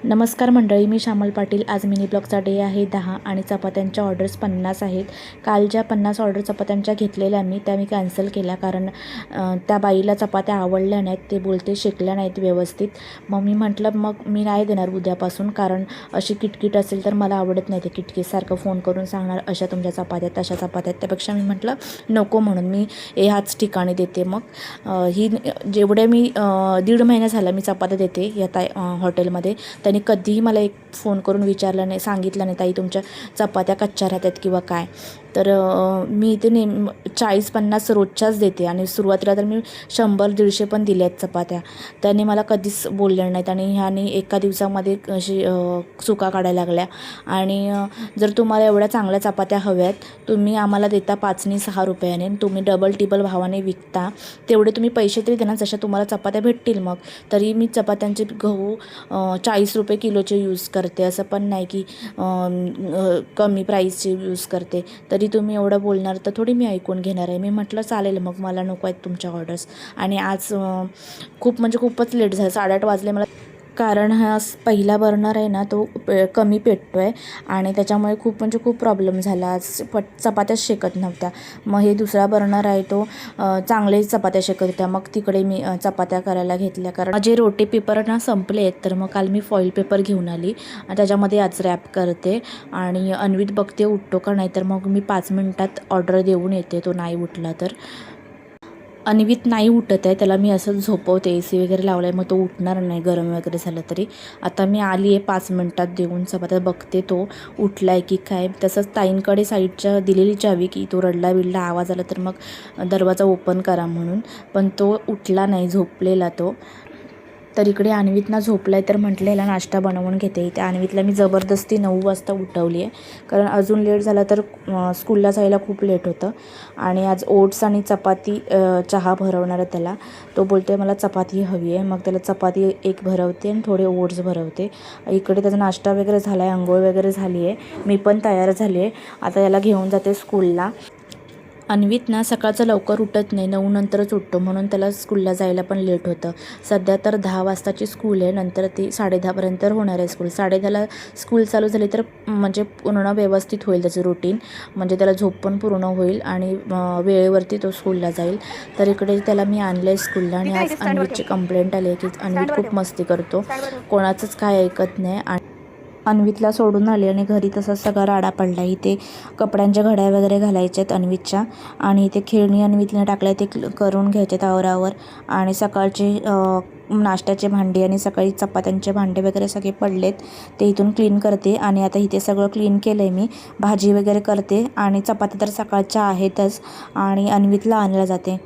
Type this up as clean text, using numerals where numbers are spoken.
नमस्कार मंडळी, मी श्यामल पाटील. आज मिनी ब्लॉगचा डे आहे 10 आणि चपात्यांच्या ऑर्डर्स 50 आहेत. काल ज्या 50 ऑर्डर चपात्यांच्या घेतलेल्या त्या मी कॅन्सल केल्या, कारण त्या बाईला चपात्या आवडल्या नाहीत. ते बोलते शेकल्या नाहीत व्यवस्थित. मग मी म्हटलं मग मी नाही देणार उद्यापासून, कारण अशी किटकिट असेल तर मला आवडत नाही. ते किटकीसारखं फोन करून सांगणार अशा तुमच्या चपात्या तशा चपात्या. त्यापेक्षा मी म्हटलं नको, म्हणून मी ह्याच ठिकाणी देते. मग ही जेवढे मी 1.5 महिना झाला मी चपात्या देते या हॉटेलमध्ये. त्यांनी कधीही मला एक फोन करून विचारलं नाही, सांगितलं नाही ताई तुमच्या चपात्या कच्च्या राहतात किंवा काय. तर मी इथे 40-50 रोजच्याच देते आणि सुरुवातीला तर मी 100-150 पण दिल्या आहेत चपात्या. त्यांनी मला कधीच बोलले नाहीत आणि ह्याने एका दिवसामध्ये अशी चुका काढायला लागल्या. आणि जर तुम्हाला एवढ्या चांगल्या चपात्या हव्यात, तुम्ही आम्हाला देता 5-6 रुपयाने, तुम्ही डबल टिबल भावाने विकता, तेवढे तुम्ही पैसे तरी देणार जशा तुम्हाला चपात्या भेटतील. मग तरी मी चपात्यांचे गहू 40 रुपये किलोचे यूज करते, असं पण नाही की कमी प्राईसचे यूज करते. तरी तुम्ही एवढं बोलणार तर थोडी मी ऐकून घेणार आहे. मी म्हटलं चालेल, मग मला नको आहेत तुमच्या ऑर्डर्स. आणि आज खूपच लेट झालं, 8:30 वाजले मला, कारण हा पहिला बर्नर आहे ना तो कमी पेटतो आहे आणि त्याच्यामुळे खूप प्रॉब्लेम झाला. आज चपात्याच शेकत नव्हत्या. मग हे दुसरा बर्नर आहे तो चांगले चपात्या शेकत होत्या. मग तिकडे मी चपात्या करायला घेतल्या, कारण माझे रोटी पेपर ना संपले आहेत. तर मग काल मी फॉईल पेपर घेऊन आली आणि त्याच्यामध्ये आज रॅप करते. आणि अन्वित बघते उठतो का नाही, तर मग मी 5 मिनटात ऑर्डर देऊन येते. तो नाही उठला तर. अन्वित नाही उठत आहे, त्याला मी असं झोपवते, AC वगैरे लावला आहे, मग तो उठणार नाही गरम वगैरे झालं तरी. आता मी आली आहे 5 मिनटात देऊन चपात्या, बघते तो उठला आहे की काय. तसंच ताईंकडे साईडच्या दिलेली चावी की तो रडला बिडला आवाज आला तर मग दरवाजा ओपन करा म्हणून, पण तो उठला नाही, झोपलेला तो. तर इकडे अन्वितना झोपला आहे, तर म्हटलं याला नाश्ता बनवून घेते. इथे अन्वितला मी जबरदस्ती 9 वाजता उठवली आहे, कारण अजून लेट झाला तर स्कूलला जायला खूप लेट होतं. आणि आज ओट्स आणि चपाती चहा भरवणार आहे त्याला. तो बोलतो आहे मला चपाती हवी आहे. मग त्याला चपाती एक भरवते आणि थोडे ओट्स भरवते. इकडे त्याचा नाश्ता वगैरे झाला आहे, अंघोळ वगैरे झाली आहे, मी पण तयार झाली आहे. आता याला घेऊन जाते स्कूलला. अन्वित ना सकाळचं लवकर उठत नाही, 9 नंतरच उठतो, म्हणून त्याला स्कूलला जायला पण लेट होतं. सध्या तर 10 वाजताची स्कूल आहे, नंतर ती 10:30पर्यंत होणार आहे स्कूल. 10:30ला स्कूल चालू झाली तर म्हणजे पूर्ण व्यवस्थित होईल त्याचं रुटीन, म्हणजे त्याला झोप पण पूर्ण होईल आणि वेळेवरती तो स्कूलला जाईल. तर इकडे त्याला मी आणलं आहे स्कूलला. आणि आज अन्वितची कंप्लेंट आली आहे की अन्वित खूप मस्ती करतो, कोणाचंच काय ऐकत नाही. अन्वितला सोडून आले आणि घरी तसाच सगळा राडा पडला. इथे कपड्यांच्या घड्या वगैरे घालायच्या आहेत अन्वितच्या, आणि इथे खेळणी अन्वितने टाकल्या ते करून घ्यायचे आवरावर. आणि सकाळचे नाश्त्याचे भांडे आणि सकाळी चपात्यांचे भांडे वगैरे सगळे पडलेत, ते इथून क्लीन करते. आणि आता इथे सगळं क्लीन केलं आहे मी, भाजी वगैरे करते. आणि चपात्या तर सकाळच्या आहेतच आणि अन्वितला आणायला जाते.